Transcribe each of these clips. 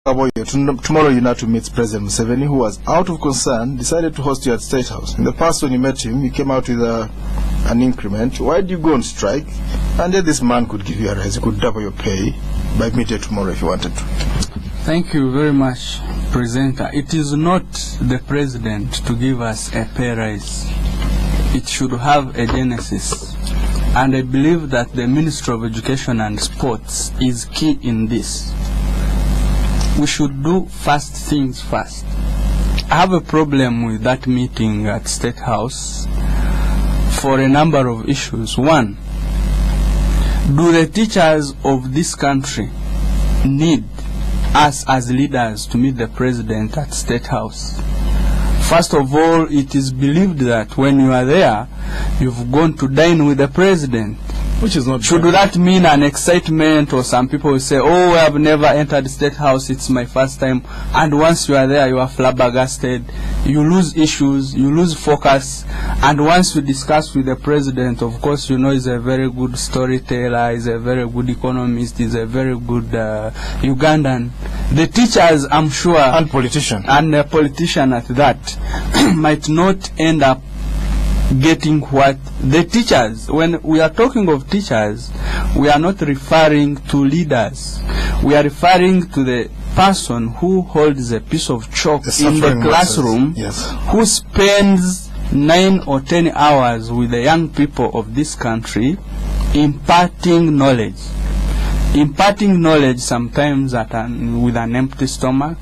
Kaboyo, tomorrow UNATU meets President Museveni, who was out of concern, decided to host you at State House. In the past, when you met him, he came out with an increment. Why did you go on strike? And then this man could give you a raise. He could double your pay by midday tomorrow if you wanted to. Thank you very much, presenter. It is not the president to give us a pay rise. It should have a genesis. And I believe that the Ministry of Education and Sports is key in this. We should do first things first. I have a problem with that meeting at State House for a number of issues. One, do the teachers of this country need us as leaders to meet the president at State House? First of all, it is believed that when you are there, you've gone to dine with the president. Which is not Should that mean an excitement, or some people will say, oh, I have never entered the State House, it's my first time. And once you are there, you are flabbergasted. You lose issues, you lose focus. And once you discuss with the president, of course, you know he's a very good storyteller, he's a very good economist, he's a very good Ugandan. The teachers, I'm sure, and politician, and a politician at that, might not end up getting what the teachers, when we are talking of teachers, we are not referring to leaders. We are referring to the person who holds a piece of chalk in the classroom, yes, who spends 9 or 10 hours with the young people of this country imparting knowledge. Imparting knowledge sometimes with an empty stomach,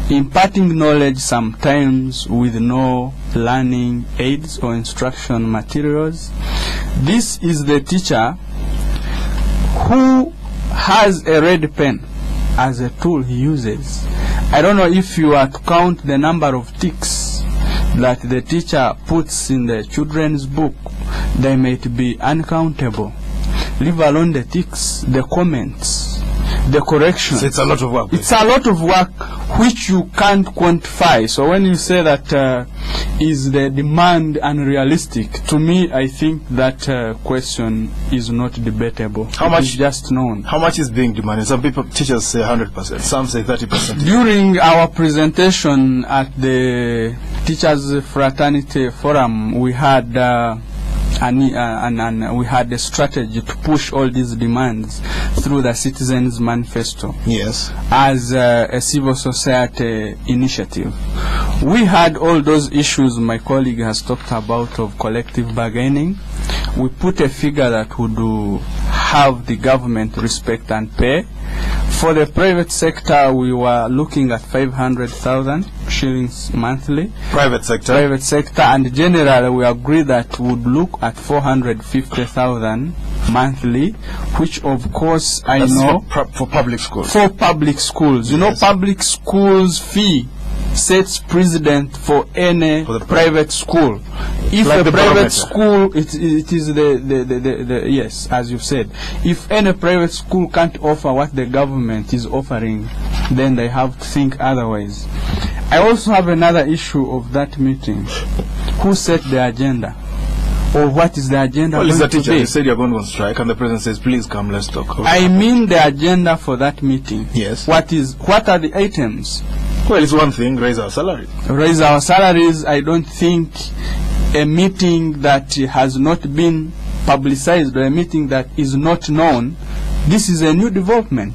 imparting knowledge sometimes with no learning aids or instruction materials. This is the teacher who has a red pen as a tool he uses. I don't know if you are to count the number of ticks that the teacher puts in the children's book. They might be uncountable. Leave alone the ticks, the comments, the corrections. So it's a lot of work. It's a lot of work which you can't quantify. So when you say that is the demand unrealistic, to me I think that question is not debatable. How much? It's just known. How much is being demanded? Some people, teachers say 100%, some say 30%. During our presentation at the Teachers Fraternity Forum, we had and we had a strategy to push all these demands through the Citizens Manifesto. Yes. As a civil society initiative. We had all those issues my colleague has talked about of collective bargaining. We put a figure that would have the government respect and pay. For the private sector, we were looking at 500,000 shillings monthly. Private sector? Private sector, and generally we agreed that we would look at 450,000 monthly, which of course That's for public schools. For public schools. You Yes. know, public schools fee sets precedent for any private school. If like a private barometer. school, it is the yes, as you've said. If any private school can't offer what the government is offering, then they have to think otherwise. I also have another issue of that meeting. Who set the agenda? Or what is the agenda? Well, it's the teacher. Be? You said you're going on strike, and the president says, please come, let's talk. I mean the agenda for that meeting. Yes. What are the items? Well, it's one thing, raise our salary. Raise our salaries. I don't think a meeting that has not been publicized or a meeting that is not known, this is a new development.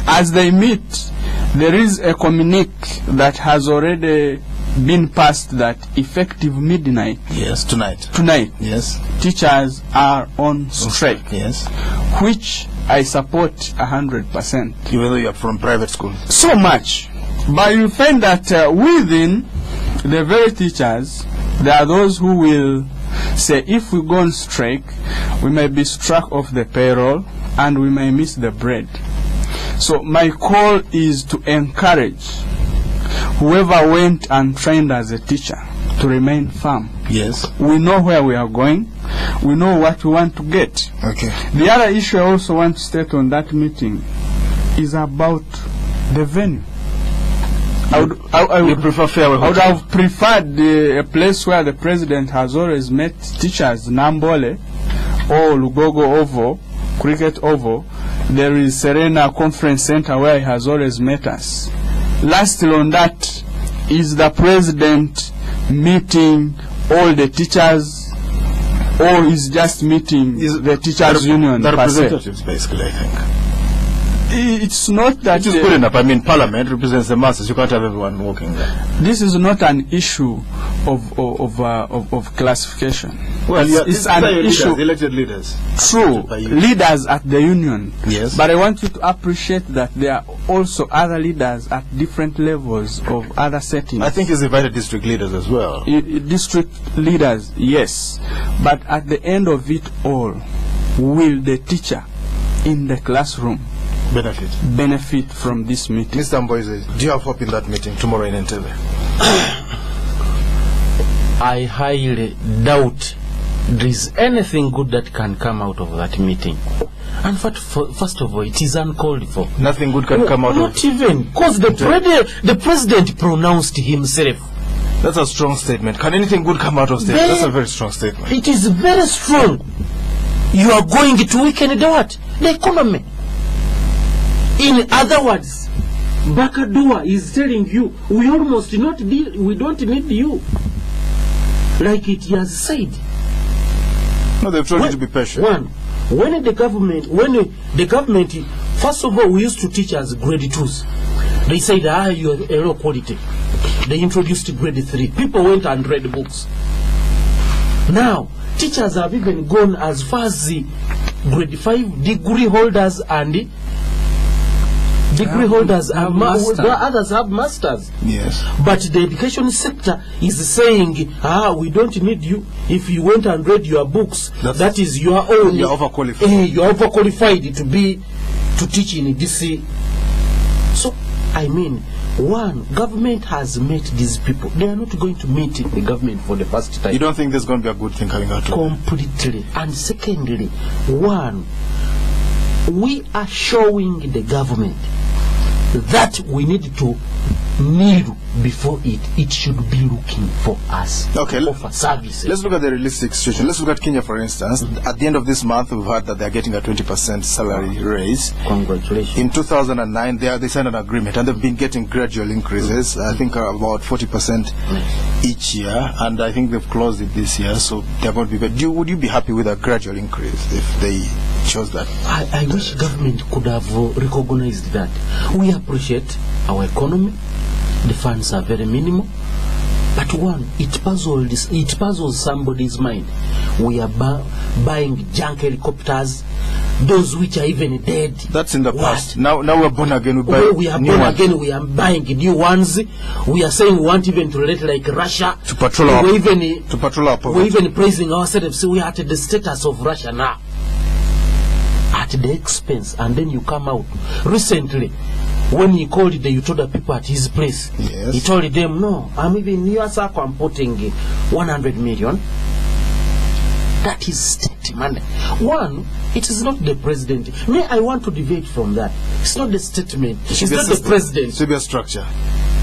As they meet, there is a communique that has already been passed that effective midnight. Yes, tonight. Tonight. Yes. Teachers are on strike. Yes. Which I support 100%. Even though you're from private school. So much. But you find that within the very teachers, there are those who will say, if we go on strike, we may be struck off the payroll and we may miss the bread. So my call is to encourage whoever went and trained as a teacher to remain firm. Yes. We know where we are going. We know what we want to get. Okay. The other issue I also want to state on that meeting is about the venue. I would prefer Fairway. I would have preferred a place where the president has always met teachers, Nambole or Lugogo Oval, Cricket Oval. There is Serena Conference Center where he has always met us. Lastly on that, is the president meeting all the teachers, or is just meeting the teachers' union? The representatives, basically, I think. It's not that. It is good enough. I mean, Parliament represents the masses. You can't have everyone walking there. This is not an issue of classification. Well, it's an issue. Elected leaders. True, leaders at the union. Yes. But I want you to appreciate that there are also other leaders at different levels of other settings. I think he's invited district leaders as well. District leaders, yes. But at the end of it all, will the teacher in the classroom benefit from this meeting? Mr. Mboize, do you have hope in that meeting tomorrow in Entebbe? I highly doubt there is anything good that can come out of that meeting. And first of all, it is uncalled for. Nothing good can come out of it? Not even, because the president pronounced himself. That's a strong statement. Can anything good come out of it? That's a very strong statement. It is very strong. You are going to weaken the what? The economy. In other words, Bakadua is telling you, we almost we don't need you. Like it has said. No, they've told you to be patient. When the government, first of all, we used to teach as grade 2s. They said, you are a low quality. They introduced grade 3. People went and read books. Now, teachers have even gone as far as the grade 5 degree holders and others have masters. Yes. But the education sector is saying, we don't need you. If you went and read your books, that is your own. You're overqualified. You're overqualified to teach in DC. So, I mean, government has met these people. They are not going to meet the government for the first time. You don't think there's going to be a good thing coming out of it? Completely. And secondly, we are showing the government that we need to kneel before it should be looking for us. Okay, offer services. Let's look at the realistic situation. Let's look at Kenya, for instance. At the end of this month, we've heard that they're getting a 20% salary raise. Congratulations. In 2009, they signed an agreement, and they've been getting gradual increases. I think about 40% each year, and I think they've closed it this year, so they're going to be. Would you be happy with a gradual increase if they chose that? I wish government could have recognized that. We appreciate our economy. The funds are very minimal, but it puzzles somebody's mind. We are buying junk helicopters, those which are even dead. That's in the past. Now we're born again. We are born again. We are buying new ones. We are saying we want even to let like Russia to patrol our poverty. We're even praising ourselves. So we are at the status of Russia now, at the expense, and then you come out recently. When he called the Utoda people at his place, yes, he told them, no, I'm even USACO, I'm putting 100 million. That is state money. It is not the president. I want to deviate from that. It's not the statement. It's not the president. It should be a structure.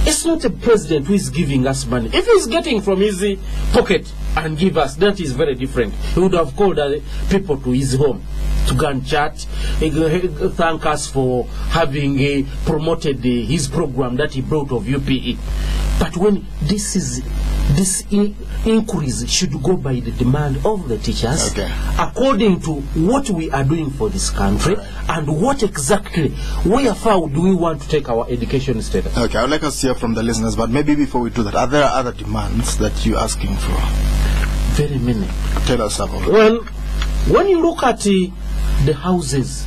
It's not the president who is giving us money. If he's getting from his pocket and give us, that is very different. He would have called people to his home to go and chat, thank us for having promoted his program that he brought of UPE. But when this increase should go by the demand of the teachers, according to what we are doing for this country, and what exactly, where far do we want to take our education status. Okay, I would like us to hear from the listeners, but maybe before we do that, are there other demands that you're asking for? Very many. Tell us about it. Well, when you look at the houses,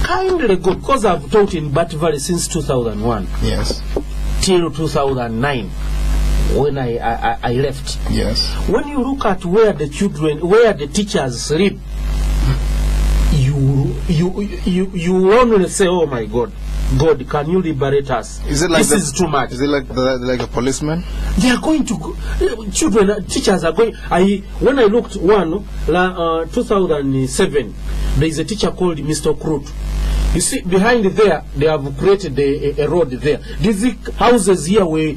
kindly good, because I've taught in Bat Valley since 2001. Yes. Till 2009, when I left. Yes. When you look at where the teachers sleep, you only say, oh my God, can you liberate us? Is it like this is too much. Is it like a policeman? They are going to go, teachers are going. When I looked 2007, there is a teacher called Mr. Krut. You see, behind there, they have created a road there. These houses here were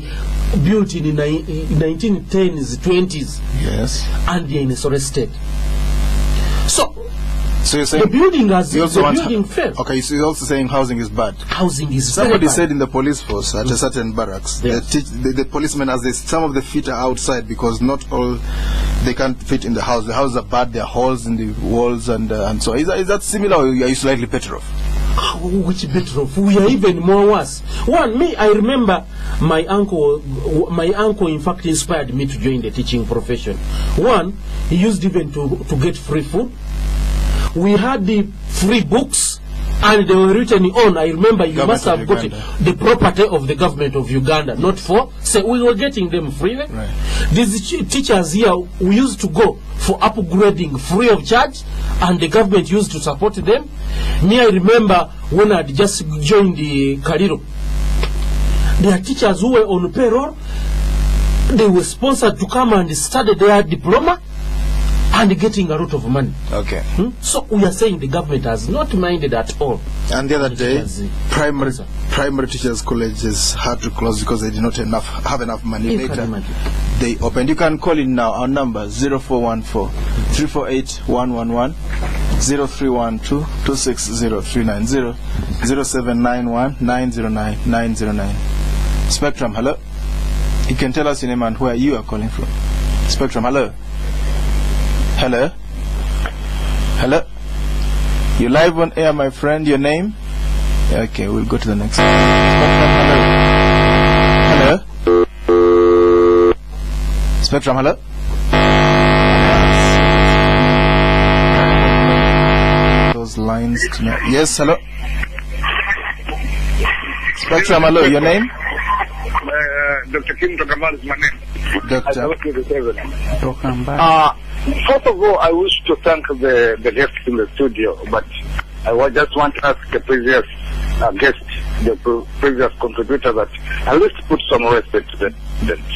built in the 1910s, 20s. Yes. And they are in a sorry state. So, So you're saying The building has you also the want building failed. Okay, so you're also saying housing is bad. Housing is Somebody very bad. said in the police force at a certain barracks, Yes. the policemen, as they, some of the feet are outside because not all they can't fit in the house. The houses are bad. There are holes in the walls and so. Is that similar, or are you slightly better off? Which better off? We are even more worse. I remember my uncle in fact inspired me to join the teaching profession. He used even to get free food. We had the free books, and they were written on, I remember, you must have got it, the property of the government of Uganda, not for, so we were getting them freely. Right. These teachers here, we used to go for upgrading free of charge, and the government used to support them. Me, I remember when I'd just joined the Kaliro, there are teachers who were on payroll. They were sponsored to come and study their diploma and getting a lot of money. Okay. So we are saying the government has not minded at all. And the other day, primary teachers' colleges had to close because they did not have enough money. Later, they opened. You can call in now. Our number 0414-348-111, 0312-260-390, 0791-909-909. Spectrum, hello. You can tell us your name and where you are calling from. Spectrum, hello. Hello? Hello? You're live on air, my friend. Your name? Okay, we'll go to the next one. Hello? Hello? Spectrum, hello? Those lines tonight. Yes, hello? Spectrum, hello. Your name? Dr. Kim Tokamal is my name. Doctor. First of all, I wish to thank the guests in the studio, but I just want to ask the previous guest, the previous contributor, that at least put some respect to the president,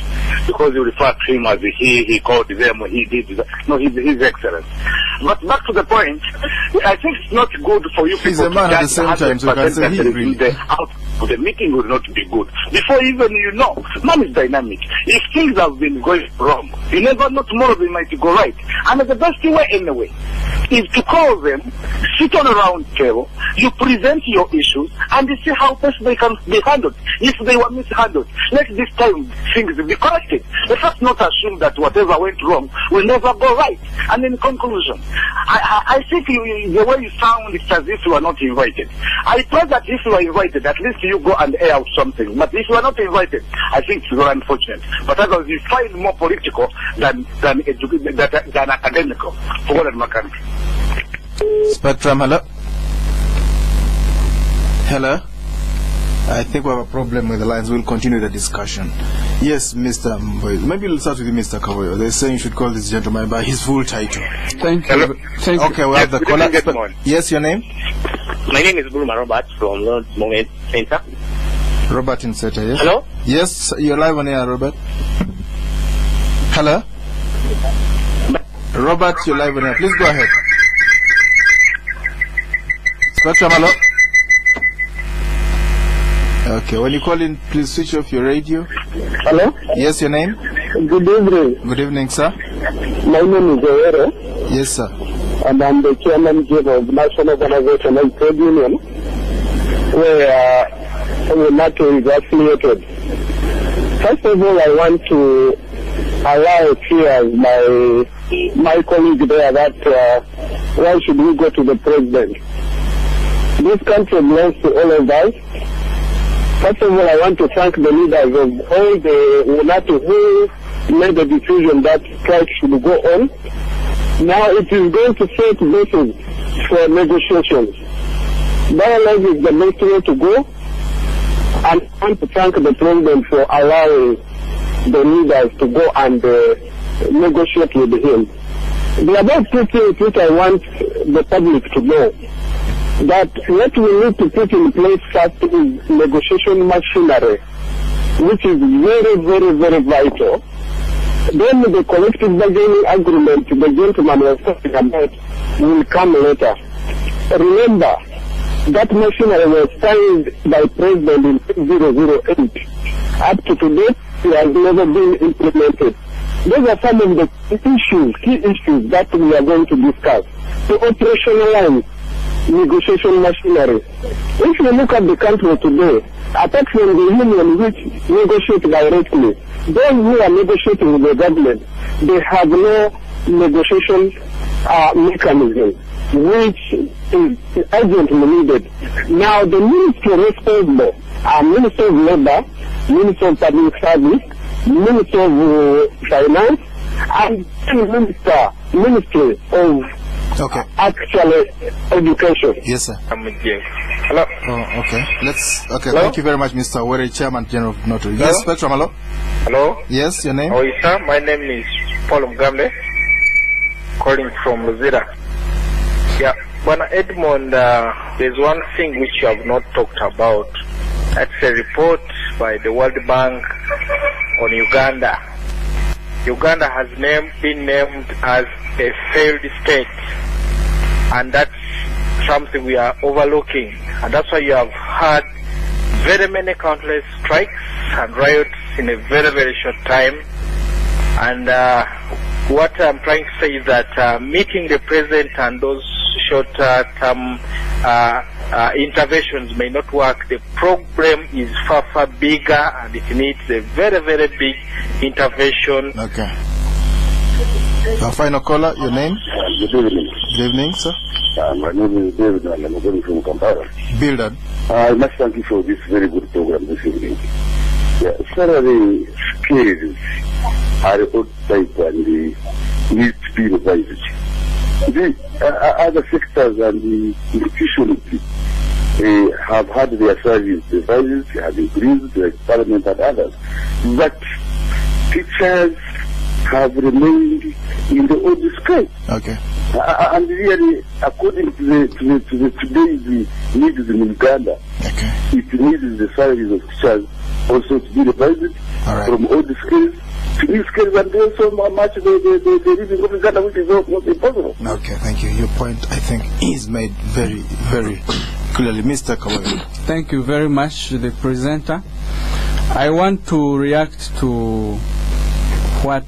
because you refer to him as he called them, he did that. No, he's excellent. But back to the point, I think it's not good for you people. He's a man at the same time, so you can say he really. The meeting will not be good. Before even man is dynamic. If things have been going wrong, you never know, tomorrow they might go right. And the best way anyway is to call them, sit on a round table, you present your issues, and you see how best they can be handled. If they were mishandled, let this time things be corrected. Let us not assume that whatever went wrong will never go right. And in conclusion, I think the way you sound, it's as if you are not invited. I pray that if you are invited, at least you go and air out something. But if you are not invited, I think it's very unfortunate. But otherwise, you find more political than academical for all in my country. Spectrum, hello? Hello? I think we have a problem with the lines. We'll continue the discussion. Yes, Mr. Mboize. Maybe we'll start with you, Mr. Kaboyo. They're saying you should call this gentleman by his full title. Thank you. Hello? Thank you. Okay, we have the caller. Yes, your name? My name is Bulma Robert from Lord Moment Center. Robert in Seta, yes? Hello? Yes, you're live on air, Robert. Hello? Robert, you're live on air. Please go ahead. Spectrum, hello? Okay, when you call in, please switch off your radio. Hello? Yes, your name? Good evening. Good evening, sir. My name is Owero, Yes, sir. and I'm the chairman of National Organization and Trade Union, where UNATU is affiliated. First of all, I want to allow here my colleague there that why should we go to the president? This country belongs to all of us. First of all, I want to thank the leaders of all the UNATU who made the decision that strike should go on. Now it is going to set basis for negotiations. Dialogue is the best way to go. And I want to thank the president for allowing the leaders to go and negotiate with him. There are about two things which I want the public to know. That what we need to put in place first is negotiation machinery, which is very, very, very vital. Then the collective bargaining agreement the gentleman was talking about will come later. Remember, that machinery was signed by President in 2008. Up to today, it has never been implemented. Those are some of the key issues that we are going to discuss to operationalize negotiation machinery. If you look at the country today, apart from the union which negotiate directly, those who are negotiating with the government, they have no negotiation mechanism which is urgently needed. Now the ministry responsible are Minister of Labor, Minister of Public Service, Minister of Finance, and Ministry of actual education. Yes, sir. Hello. Oh, okay. Hello? Thank you very much, Mr. Were, Chairman General of UNATU. Yes, Spectrum, hello? Hello. Yes, your name? Oh, yes, sir. My name is Paul Mugambe, calling from Luzira. Yeah, but Edmond, there's one thing which you have not talked about. That's a report by the World Bank on Uganda. Uganda has been named as a failed state, and that's something we are overlooking, and that's why you have had very many countless strikes and riots in a very, very short time. And what I'm trying to say is that meeting the president and those short-term interventions may not work. The problem is far, far bigger, and it needs a very, very big intervention. Okay. Our final caller, your name? Good evening. Good evening, sir. My name is David, and I'm calling from Kampala. Bildad. I must thank you for this very good program this evening. Yeah, salary scales are outside and need to be revised. The other sectors and the institutions have had their salaries revised, have increased, like Parliament and others. But teachers have remained in the old sky. Okay. And really, according to today's needs in Uganda, it needs the salaries of teachers also to be revised from old scales to new scales, and also much the living of Uganda, which is not impossible. Okay, thank you. Your point, I think, is made very, very clearly. Mr. Kaboyo. Thank you very much, the presenter. I want to react to what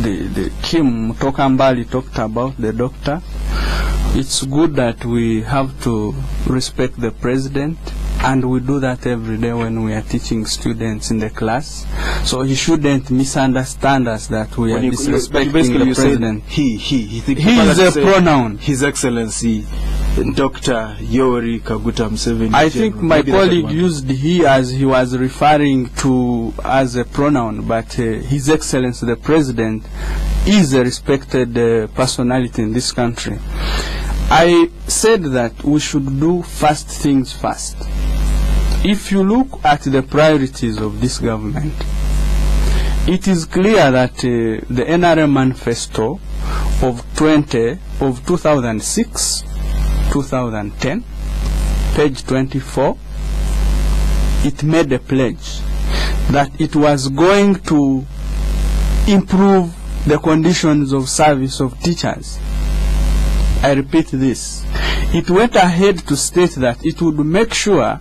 the Kim Tokambali talked about, the doctor. It's good that we have to respect the president, and we do that every day when we are teaching students in the class. So he shouldn't misunderstand us that we are disrespecting the president. He is a pronoun. His Excellency Dr. Yoweri Kaguta Museveni. I think my colleague used he as he was referring to as a pronoun, but His Excellency the President is a respected personality in this country. I said that we should do first things first. If you look at the priorities of this government, it is clear that the NRM manifesto of 2006, 2010, page 24, it made a pledge that it was going to improve the conditions of service of teachers. I repeat this. It went ahead to state that it would make sure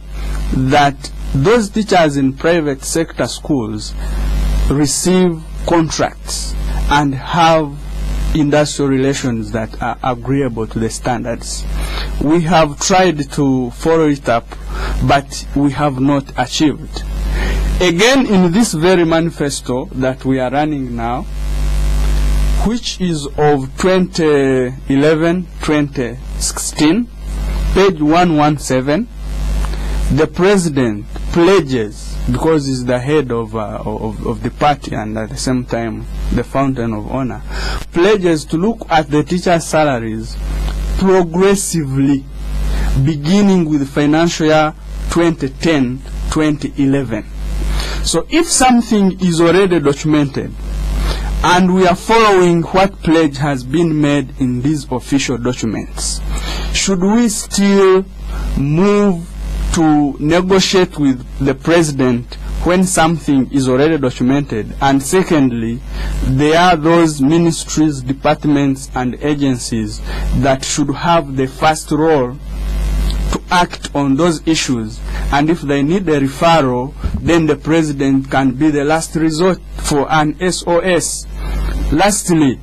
that those teachers in private sector schools receive contracts and have industrial relations that are agreeable to the standards. We have tried to follow it up, but we have not achieved. Again, in this very manifesto that we are running now, which is of 2011-2016, page 117, the president pledges, because he's the head of the party and at the same time the fountain of honor, pledges to look at the teacher salaries progressively, beginning with financial year 2010-2011. So if something is already documented, and we are following what pledge has been made in these official documents, should we still move to negotiate with the president when something is already documented? And secondly, there are those ministries, departments and agencies that should have the first role to act on those issues, and if they need a referral, then the president can be the last resort for an SOS. Lastly,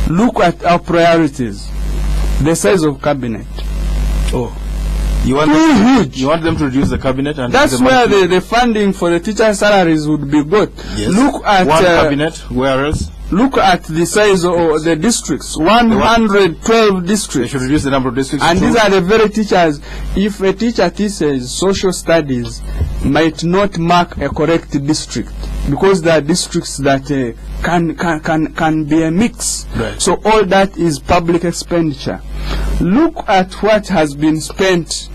look at our priorities. The size of cabinet. Oh. You want them to reduce the cabinet? And that's where the funding for the teacher salaries would be got. Yes. Look at one cabinet. Where else? Look at the size of the districts. 112 districts. They should reduce the number of districts. And these are the very teachers. If a teacher teaches social studies, might not mark a correct district, because there are districts that can be a mix. Right. So all that is public expenditure. Look at what has been spent,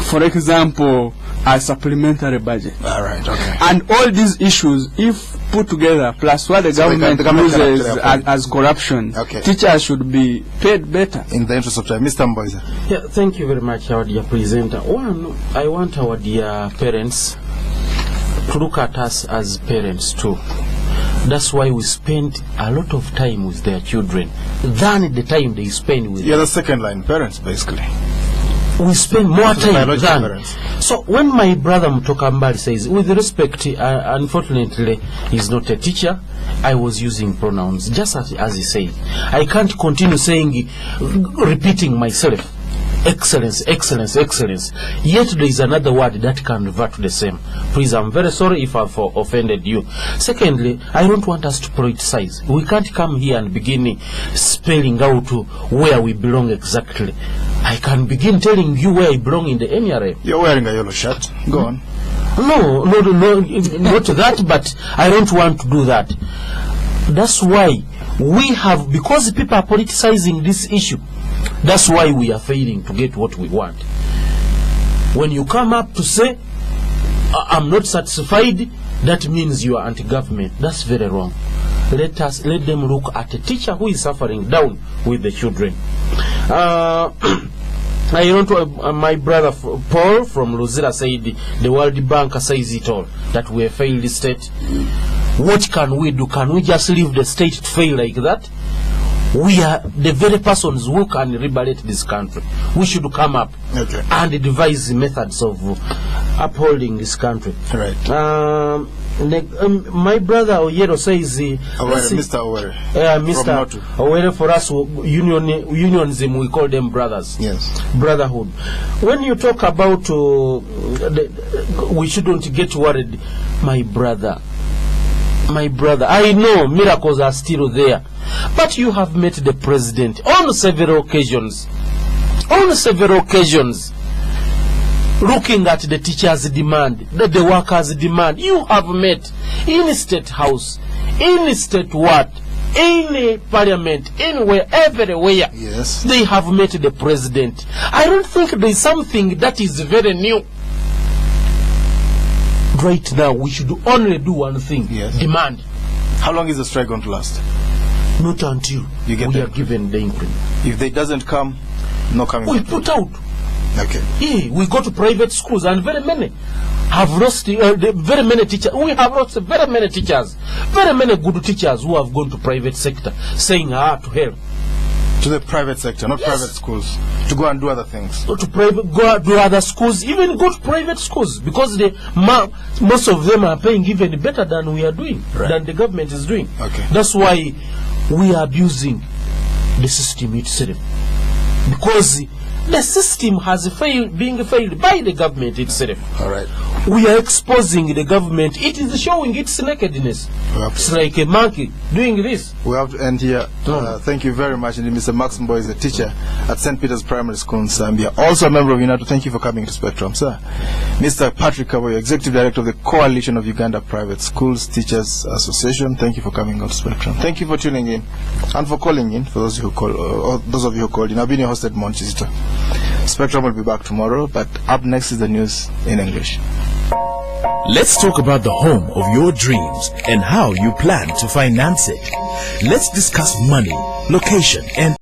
for example, as supplementary budget. All right, okay. And all these issues, if put together, plus what the government uses as corruption, okay, teachers should be paid better. In the interest of time, Mr. Mboize. Yeah, thank you very much, our dear presenter. One, I want our dear parents to look at us as parents too. That's why we spend a lot of time with their children than the time they spend with You're the second line parents, basically. We spend more time than parents. So when my brother Mtokambali says, with respect, unfortunately he's not a teacher, I was using pronouns just as he said. I can't continue saying, repeating myself, excellence, excellence, excellence. Yet there is another word that can revert to the same. Please, I'm very sorry if I've offended you. Secondly, I don't want us to politicize. We can't come here and begin spelling out where we belong exactly. I can begin telling you where I belong in the NRA. You're wearing a yellow shirt. Go on. No, not that, but I don't want to do that. That's why we have, because people are politicizing this issue, that's why we are failing to get what we want. When you come up to say, I'm not satisfied, that means you are anti-government. That's very wrong. Let them look at a teacher who is suffering down with the children. I don't. My brother Paul from Luzira said the World Bank says it all, that we have failed the state. What can we do? Can we just leave the state to fail like that? We are the very persons who can liberate this country. We should come up and devise methods of upholding this country. Right. My brother Oyero says, Mr. Owere. Mr. Owere, for us, unionism, we call them brothers. Yes. Brotherhood. When you talk about we shouldn't get worried, my brother, I know miracles are still there, but you have met the president on several occasions. Looking at the teachers' demand, the workers' demand, you have met in State House, in State What, in Parliament, anywhere, everywhere. Yes. They have met the president. I don't think there is something that is very new. Right now, we should only do one thing. Yes. Demand. How long is the strike going to last? Not until we are given the increment. If they doesn't come, no coming. We put out. Okay. Yeah, we go to private schools, and very many have lost very many teachers. We have lost very many teachers, very many good teachers who have gone to private sector, saying to hell. To the private sector, not private schools, to go and do other things. To go do other schools, even go to private schools, because most of them are paying even better than we are doing, than the government is doing. Okay. That's why we are abusing the system itself, because the system has being failed by the government itself. All right. We are exposing the government. It is showing its nakedness. It's like a monkey doing this. We have to end here. Thank you very much. And Mr. Max Mboize is a teacher at St. Peter's Primary School in Nsambya. Also a member of UNATU. Thank you for coming to Spectrum, sir. Mr. Patrick Kaboyo, Executive Director of the Coalition of Uganda Private Schools Teachers Association. Thank you for coming on Spectrum. Thank you for tuning in and for calling in, for those of you who called in. I've been your host, Mboize. Spectrum will be back tomorrow, but up next is the news in English. Let's talk about the home of your dreams and how you plan to finance it. Let's discuss money, location, and